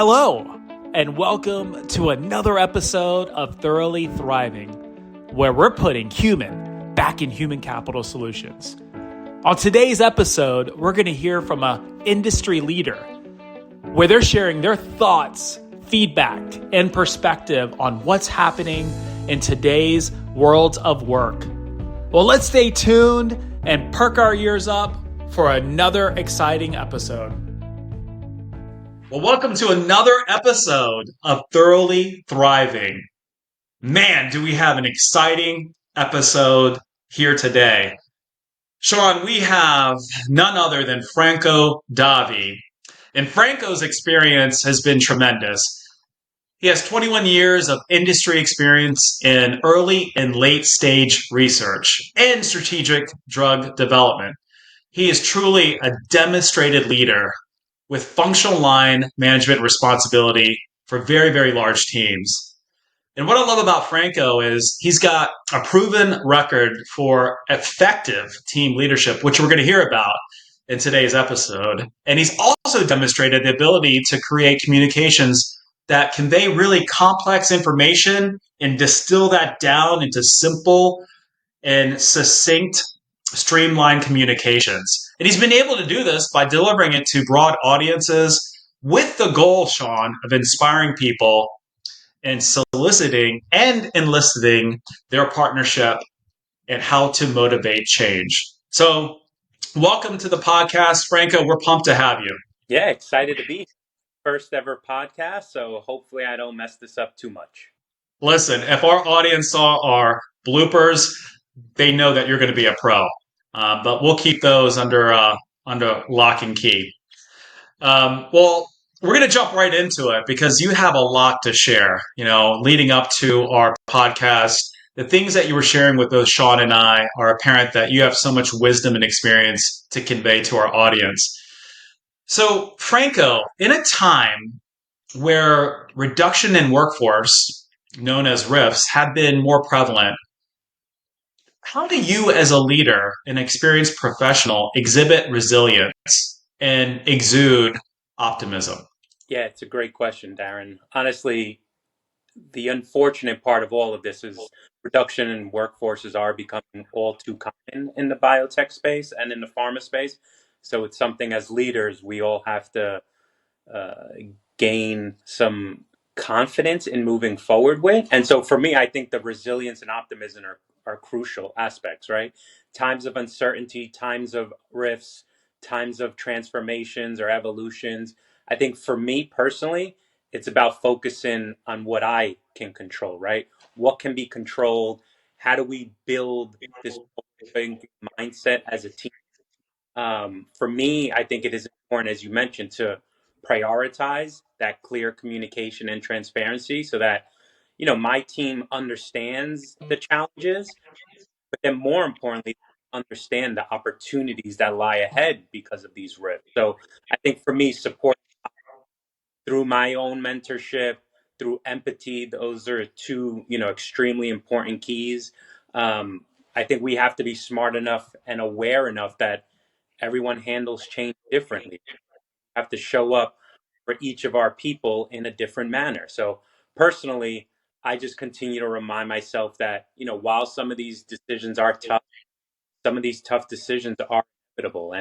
Hello, and welcome to another episode of Thoroughly Thriving, where we're putting human back in human capital solutions. On today's episode, we're going to hear from an industry leader where they're sharing their thoughts, feedback, and perspective on what's happening in today's world of work. Well, let's stay tuned and perk our ears up for another exciting episode. Well, welcome to another episode of Thoroughly Thriving. Man, do we have an exciting episode here today. Sean, we have none other than Franco Davi. And Franco's experience has been tremendous. He has 21 years of industry experience in early and late stage research and strategic drug development. He is truly a demonstrated leader with functional line management responsibility for very, very large teams. And what I love about Franco is he's got a proven record for effective team leadership, which we're going to hear about in today's episode. And he's also demonstrated the ability to create communications that convey really complex information and distill that down into simple and succinct, streamlined communications. And he's been able to do this by delivering it to broad audiences with the goal, Sean, of inspiring people and soliciting and enlisting their partnership and how to motivate change. So welcome to the podcast, Franco. We're pumped to have you. Yeah, excited to be here. First ever podcast, so hopefully I don't mess this up too much. Listen, if our audience saw our bloopers, they know that you're going to be a pro. But we'll keep those under lock and key. Well, we're going to jump right into it because you have a lot to share. You know, leading up to our podcast, the things that you were sharing with both Sean and I are apparent that you have so much wisdom and experience to convey to our audience. So, Franco, in a time where reduction in workforce, known as RIFs, have been more prevalent, how do you, as a leader, an experienced professional, exhibit resilience and exude optimism? Yeah, it's a great question, Darren. Honestly, the unfortunate part of all of this is reduction in workforces are becoming all too common in the biotech space and in the pharma space. So it's something as leaders we all have to gain some confidence in moving forward with. And so for me, I think the resilience and optimism are crucial aspects, right? Times of uncertainty, times of rifts, times of transformations or evolutions. I think for me personally, it's about focusing on what I can control, right? What can be controlled? How do we build this mindset as a team? For me, I think it is important, as you mentioned, to prioritize that clear communication and transparency so that, my team understands the challenges, but then more importantly, understand the opportunities that lie ahead because of these risks. So I think for me, support through my own mentorship, through empathy, those are two, extremely important keys. I think we have to be smart enough and aware enough that everyone handles change differently. We have to show up for each of our people in a different manner. So personally, I just continue to remind myself that, while some of these decisions are tough, some of these tough decisions are inevitable.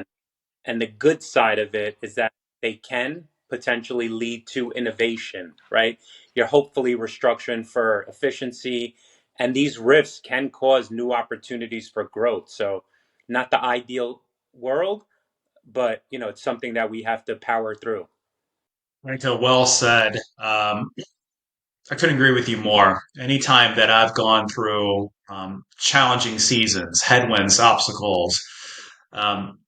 And the good side of it is that they can potentially lead to innovation, right? You're hopefully restructuring for efficiency, and these rifts can cause new opportunities for growth. So not the ideal world, but it's something that we have to power through. Franco, well said. I couldn't agree with you more. Anytime that I've gone through challenging seasons, headwinds, obstacles, um,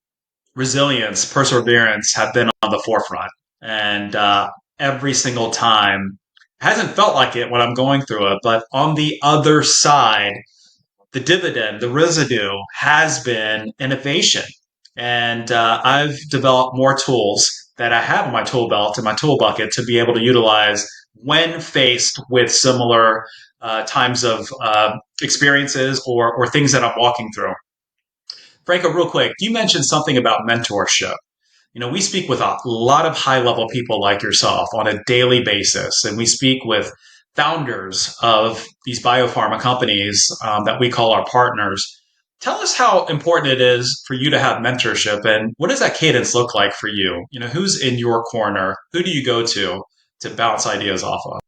resilience, perseverance have been on the forefront. And every single time, it hasn't felt like it when I'm going through it, but on the other side, the dividend, the residue has been innovation. And I've developed more tools that I have in my tool belt, in my tool bucket, to be able to utilize when faced with similar times of experiences or things that I'm walking through. Franco, real quick, you mentioned something about mentorship. We speak with a lot of high level people like yourself on a daily basis, and we speak with founders of these biopharma companies that we call our partners. Tell us how important it is for you to have mentorship, and what does that cadence look like for you? Who's in your corner? Who do you go to bounce ideas off of?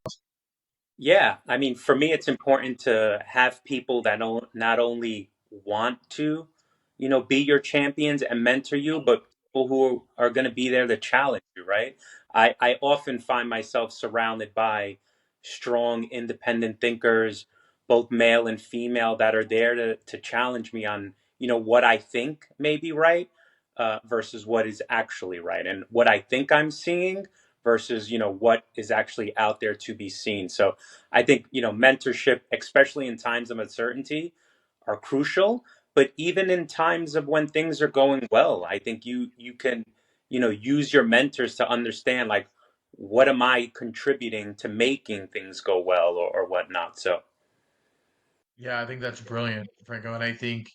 Yeah, I mean, for me, it's important to have people that not only want to, be your champions and mentor you, but people who are going to be there to challenge you, right? I often find myself surrounded by strong, independent thinkers, both male and female, that are there to challenge me on, what I think may be right, versus what is actually right, and what I think I'm seeing versus, what is actually out there to be seen. So, I think, mentorship, especially in times of uncertainty, are crucial. But even in times of when things are going well, I think you can, use your mentors to understand, like, what am I contributing to making things go well, or whatnot. So Yeah, I think that's brilliant, Franco. And I think,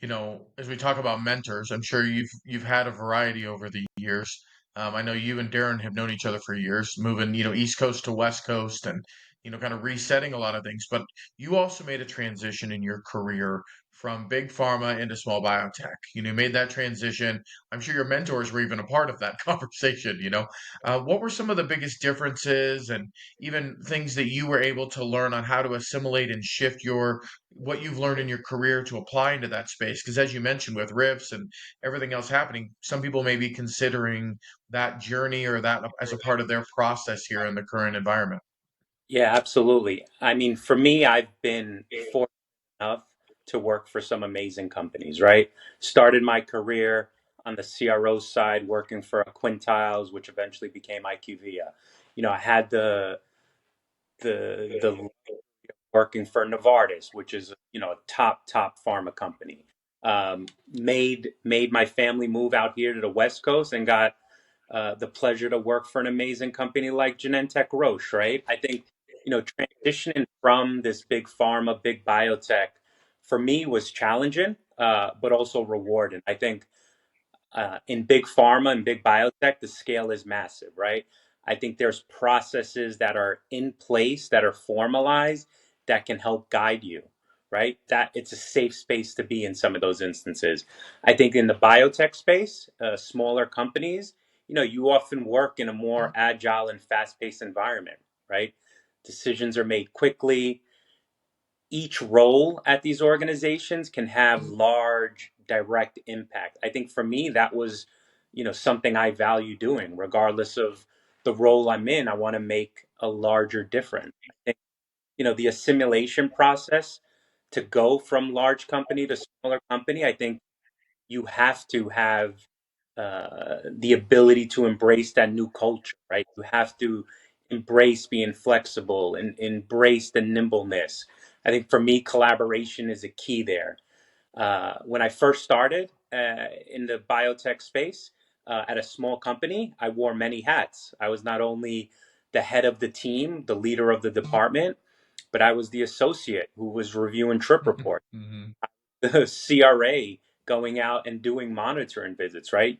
as we talk about mentors, I'm sure you've had a variety over the years. I know you and Darren have known each other for years, moving, East Coast to West Coast and, kind of resetting a lot of things. But you also made a transition in your career from big pharma into small biotech. You made that transition. I'm sure your mentors were even a part of that conversation. What were some of the biggest differences and even things that you were able to learn on how to assimilate and shift your what you've learned in your career to apply into that space? Because as you mentioned, with riffs and everything else happening, some people may be considering that journey or that as a part of their process here in the current environment. yeah, absolutely. I mean, for me, I've been fortunate enough to work for some amazing companies, right? Started my career on the CRO side, working for Quintiles, which eventually became IQVIA. I had the working for Novartis, which is, a top pharma company. Made my family move out here to the West Coast, and got the pleasure to work for an amazing company like Genentech Roche, right? I think, transitioning from this big pharma, big biotech, for me was challenging, but also rewarding. I think in big pharma and big biotech, the scale is massive, right? I think there's processes that are in place, that are formalized, that can help guide you, right? That it's a safe space to be in some of those instances. I think in the biotech space, smaller companies, you often work in a more agile and fast-paced environment, right? Decisions are made quickly. Each role at these organizations can have large direct impact. I think for me, that was, something I value doing, regardless of the role I'm in. I want to make a larger difference. I think, the assimilation process to go from large company to smaller company, I think you have to have the ability to embrace that new culture, right? You have to embrace being flexible and embrace the nimbleness. I think for me, collaboration is a key there. When I first started in the biotech space at a small company, I wore many hats. I was not only the head of the team, the leader of the department, but I was the associate who was reviewing trip reports, Hmm. the CRA going out and doing monitoring visits, right?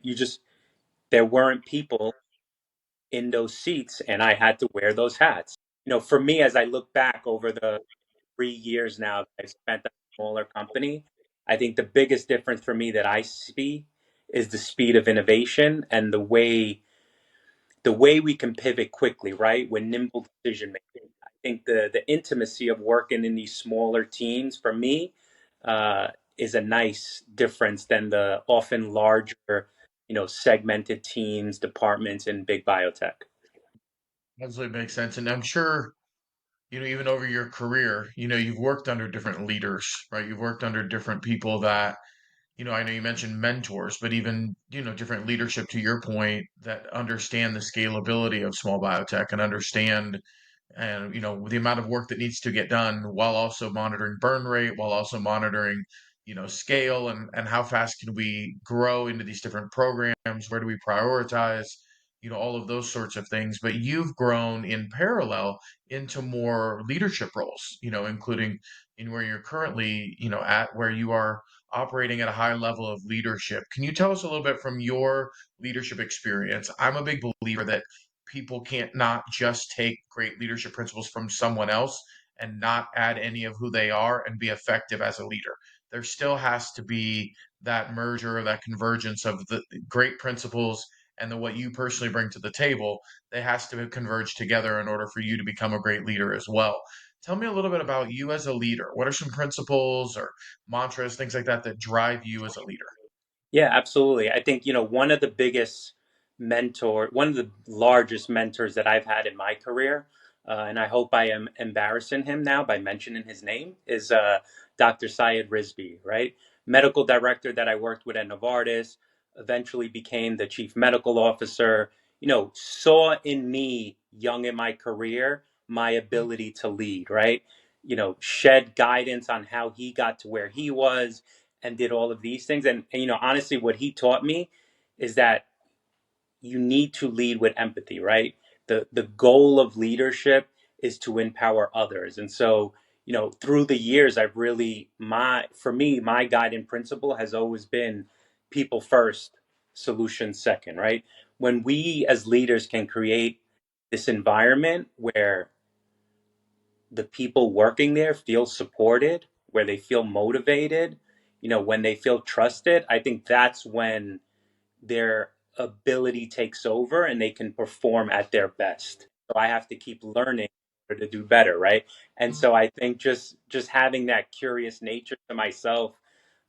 There weren't people in those seats, and I had to wear those hats. For me, as I look back over the 3 years now that I've spent at a smaller company, I think the biggest difference for me that I see is the speed of innovation and the way we can pivot quickly, right? With nimble decision making. I think the intimacy of working in these smaller teams for me is a nice difference than the often larger, segmented teams, departments in big biotech. Absolutely makes sense. And I'm sure, even over your career, you've worked under different leaders, right? You've worked under different people that I know you mentioned mentors, but even, different leadership to your point that understand the scalability of small biotech and understand and, the amount of work that needs to get done while also monitoring burn rate, while also monitoring, scale and how fast can we grow into these different programs? Where do we prioritize? all of those sorts of things. But you've grown in parallel into more leadership roles, including in where you're currently, at where you are operating at a high level of leadership. Can you tell us a little bit from your leadership experience? I'm a big believer that people can't not just take great leadership principles from someone else and not add any of who they are and be effective as a leader. There still has to be that merger, that convergence of the great principles and what you personally bring to the table. They has to converge together in order for you to become a great leader as well. Tell me a little bit about you as a leader. What are some principles or mantras, things like that, that drive you as a leader? Yeah, absolutely. I think, one of the largest mentors that I've had in my career, and I hope I am embarrassing him now by mentioning his name, is Dr. Syed Rizvi, right? Medical director that I worked with at Novartis, eventually became the chief medical officer, saw in me, young in my career, my ability to lead, right? Shed guidance on how he got to where he was and did all of these things. And honestly, what he taught me is that you need to lead with empathy, right? The goal of leadership is to empower others. And so, through the years, I've really for me, my guiding principle has always been people first, solution second, right? When we as leaders can create this environment where the people working there feel supported, where they feel motivated, when they feel trusted, I think that's when their ability takes over and they can perform at their best. So I have to keep learning in order to do better, right? And so I think just having that curious nature to myself,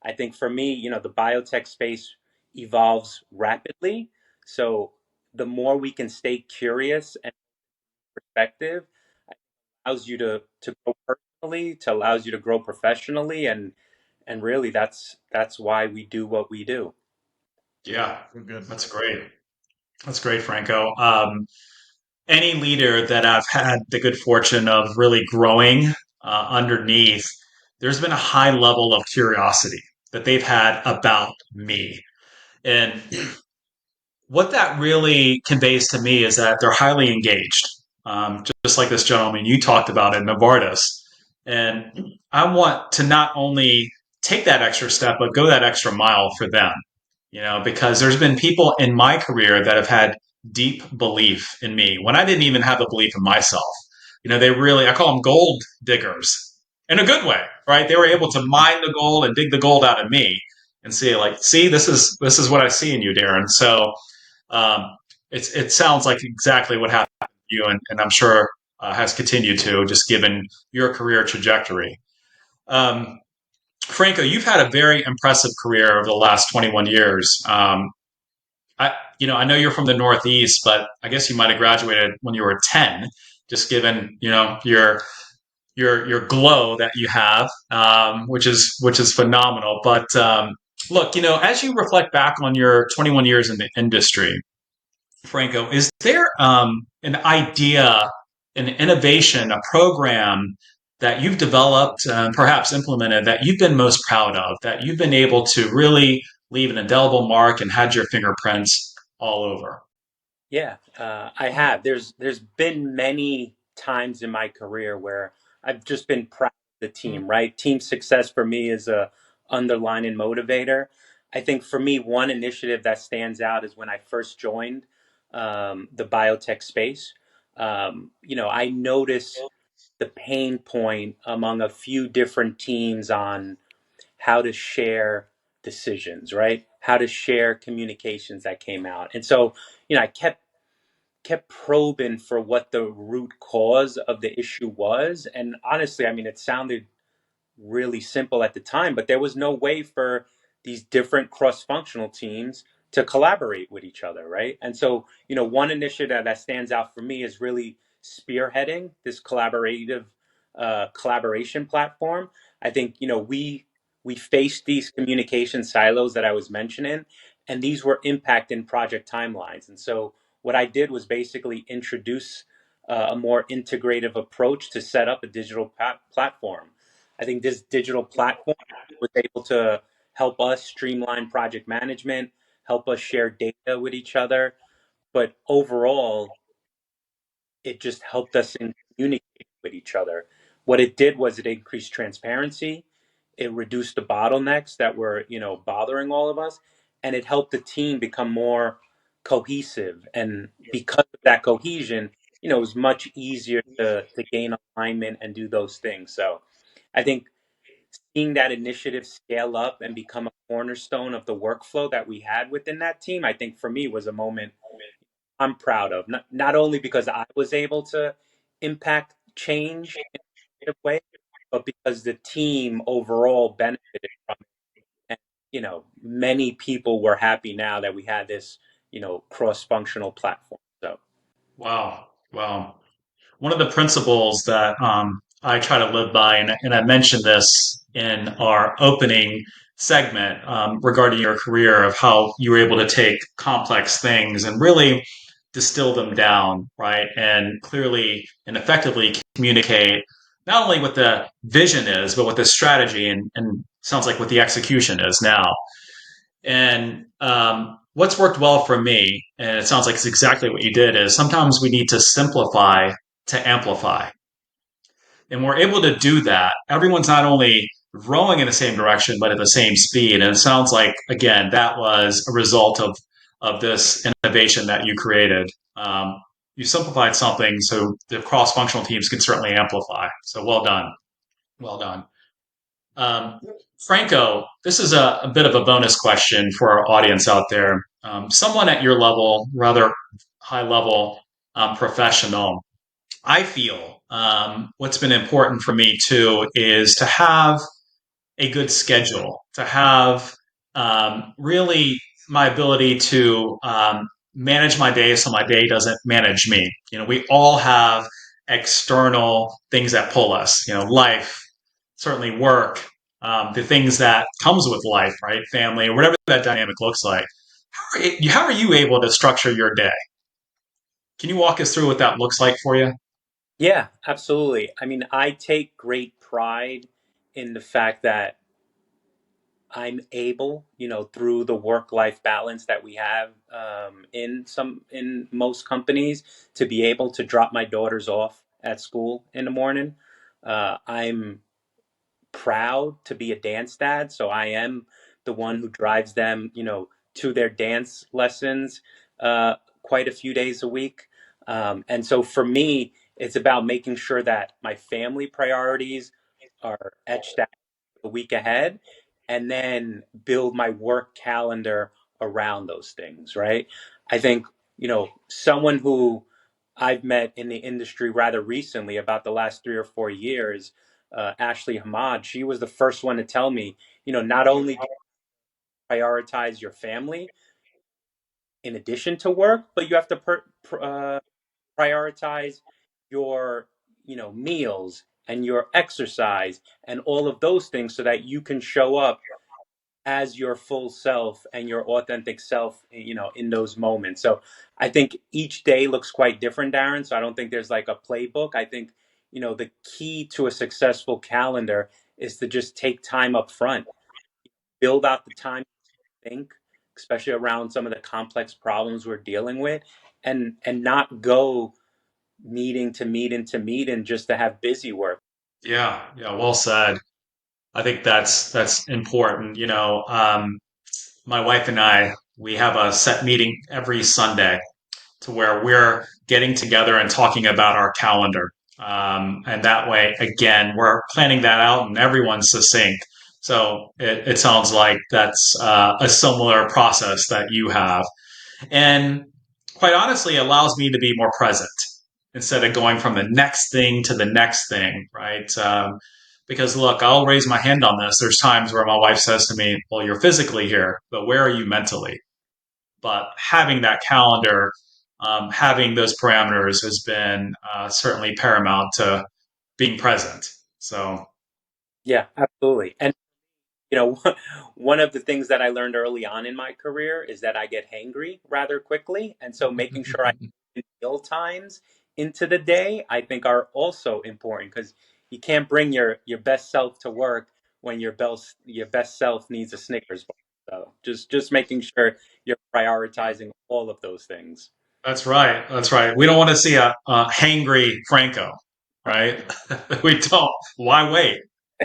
I think for me, the biotech space evolves rapidly. So the more we can stay curious and perspective, allows you to grow personally, to allows you to grow professionally, and really that's why we do what we do. Yeah, Good. that's great. That's great, Franco. Any leader that I've had the good fortune of really growing underneath, there's been a high level of curiosity that they've had about me. And what that really conveys to me is that they're highly engaged, just like this gentleman you talked about at Novartis. And I want to not only take that extra step, but go that extra mile for them, because there's been people in my career that have had deep belief in me when I didn't even have a belief in myself. They really, I call them gold diggers in a good way, right? They were able to mine the gold and dig the gold out of me and see, like, see, this is what I see in you, Darren. So um, it sounds like exactly what happened to you, and I'm sure has continued to, just given your career trajectory. Um, Franco, you've had a very impressive career over the last 21 years. I know you're from the Northeast, but I guess you might have graduated when you were 10, just given, your glow that you have, which is phenomenal. But look, as you reflect back on your 21 years in the industry, Franco, is there an idea, an innovation, a program that you've developed and perhaps implemented that you've been most proud of, that you've been able to really leave an indelible mark and had your fingerprints all over? Yeah, I have. There's been many times in my career where I've just been proud of the team, right? Team success for me is a underlying motivator. I think for me, one initiative that stands out is when I first joined the biotech space. I noticed the pain point among a few different teams on how to share decisions, right? How to share communications that came out. And so, I kept probing for what the root cause of the issue was. And honestly, I mean, it sounded really simple at the time, but there was no way for these different cross-functional teams to collaborate with each other, right? And so, one initiative that stands out for me is really spearheading this collaboration platform. I think, we faced these communication silos that I was mentioning, and these were impacting project timelines. And so, what I did was basically introduce a more integrative approach to set up a digital platform. I think this digital platform was able to help us streamline project management, help us share data with each other, but overall, it just helped us in communicating with each other. What it did was it increased transparency, it reduced the bottlenecks that were, bothering all of us, and it helped the team become more cohesive. And because of that cohesion, it was much easier to gain alignment and do those things. So I think seeing that initiative scale up and become a cornerstone of the workflow that we had within that team, I think for me was a moment I'm proud of. Not only because I was able to impact change in a way, but because the team overall benefited from it. And, many people were happy now that we had this, cross-functional platform. So, Wow. Wow. One of the principles that I try to live by, and I mentioned this in our opening segment regarding your career of how you were able to take complex things and really distill them down, right? And clearly and effectively communicate not only what the vision is, but what the strategy and sounds like what the execution is now. And what's worked well for me, and it sounds like it's exactly what you did, is sometimes we need to simplify to amplify. And we're able to do that. Everyone's not only rowing in the same direction, but at the same speed. And it sounds like, again, that was a result of this innovation that you created. You simplified something so the cross functional teams can certainly amplify. So well done. Well done. Um, Franco, this is a bit of a bonus question for our audience out there. Someone at your level, rather high level professional, I feel what's been important for me too is to have a good schedule, to have really my ability to manage my day so my day doesn't manage me. We all have external things that pull us, life, certainly work, the things that comes with life, right? Family, or whatever that dynamic looks like. How are you able to structure your day? Can you walk us through what that looks like for you? yeah, absolutely. I mean, I take great pride in the fact that I'm able, through the work-life balance that we have in most companies, to be able to drop my daughters off at school in the morning. I'm proud to be a dance dad, so I am the one who drives them, to their dance lessons quite a few days a week. And so for me, it's about making sure that my family priorities are etched out the week ahead, and then build my work calendar around those things, right? I think, someone who I've met in the industry rather recently, about the last 3 or 4 years, Ashley Hamad, she was the first one to tell me, not only do you prioritize your family in addition to work, but you have to prioritize your, meals and your exercise and all of those things so that you can show up as your full self and your authentic self, in those moments. So I think each day looks quite different, Darren. So I don't think there's like a playbook. I think, the key to a successful calendar is to just take time up front, build out the time to think, especially around some of the complex problems we're dealing with, and not go meeting to meeting to meeting just to have busy work. Yeah, yeah, well said. I think that's important. My wife and I, we have a set meeting every Sunday to where we're getting together and talking about our calendar. And that way, again, we're planning that out and everyone's succinct. So it sounds like that's a similar process that you have. And quite honestly, it allows me to be more present instead of going from the next thing to the next thing, right? Because look, I'll raise my hand on this. There's times where my wife says to me, well, you're physically here, but where are you mentally? But having that calendar, having those parameters has been certainly paramount to being present. So, Yeah, absolutely. And one of the things that I learned early on in my career is that I get hangry rather quickly. And so making sure I put meal times into the day, I think are also important, because you can't bring your best self to work when your best self needs a Snickers bar. So just making sure you're prioritizing all of those things. That's right. That's right. We don't want to see a hangry Franco, right? We don't. Why wait?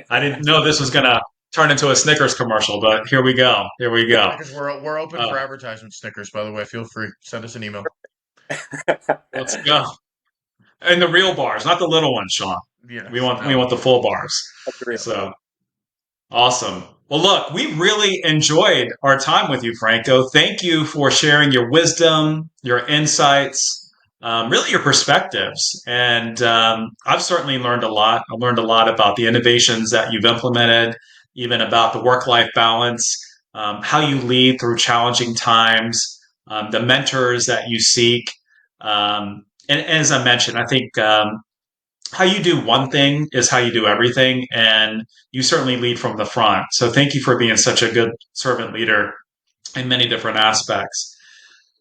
I didn't know this was going to turn into a Snickers commercial, but here we go. Here we go. Snickers, we're open Uh, for advertisement. Snickers, by the way, feel free. Send us an email. let's go. And the real bars, not the little ones, Sean. Yes, We no. want the full bars. Agreed. So awesome. Well, look, we really enjoyed our time with you, Franco. Thank you for sharing your wisdom, your insights, really your perspectives. And I've certainly learned a lot. I've learned a lot about the innovations that you've implemented, even about the work-life balance, how you lead through challenging times, the mentors that you seek. And as I mentioned, I think how you do one thing is how you do everything. And you certainly lead from the front. So thank you for being such a good servant leader in many different aspects.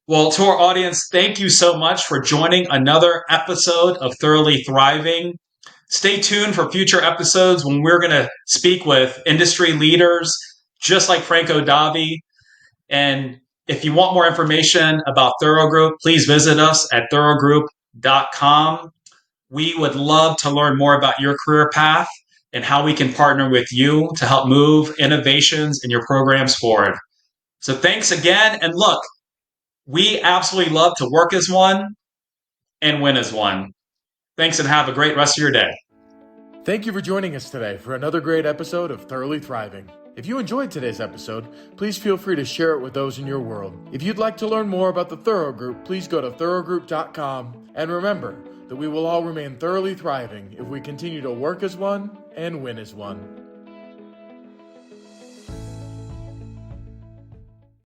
Well, to our audience, thank you so much for joining another episode of Thoroughly Thriving. Stay tuned for future episodes when we're going to speak with industry leaders, just like Franco Davi. And if you want more information about Thorough Group, please visit us at thoroughgroup.com. We would love to learn more about your career path and how we can partner with you to help move innovations in your programs forward. So thanks again. And look, we absolutely love to work as one and win as one. Thanks and have a great rest of your day. Thank you for joining us today for another great episode of Thoroughly Thriving. If you enjoyed today's episode, please feel free to share it with those in your world. If you'd like to learn more about the Thorough Group, please go to thoroughgroup.com. And remember that we will all remain thoroughly thriving if we continue to work as one and win as one.